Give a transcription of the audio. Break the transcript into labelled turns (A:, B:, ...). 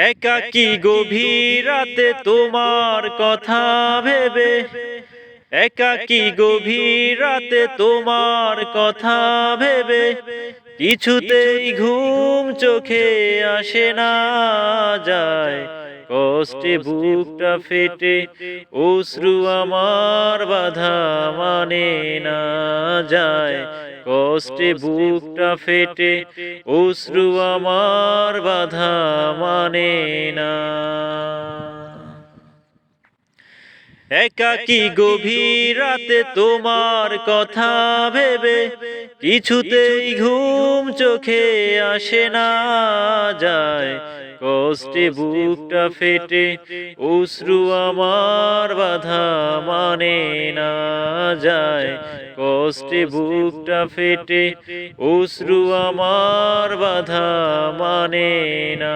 A: একাকী গভীর রাতে তোমার কথা ভেবে, একাকী গভীর রাতে তোমার কথা ভেবে কিছুতেই ঘুম চোখে আসে না যায়। কষ্টে বুকটা ফেটে অশ্রু আমার বাধা মানে না যায়। কষ্টে বুকটা ফেটে অশ্রু আমার বাধা মানে না। একাকী গভীর রাতে তোমার কথা ভেবে কিছুতেই ঘুম চোখে আসে না যায়। কষ্টে বুকটা ফেটে অশ্রু আমার বাধা মানে না যায়। কষ্টে বুকটা ফেটে অশ্রু আমার বাধা মানে না।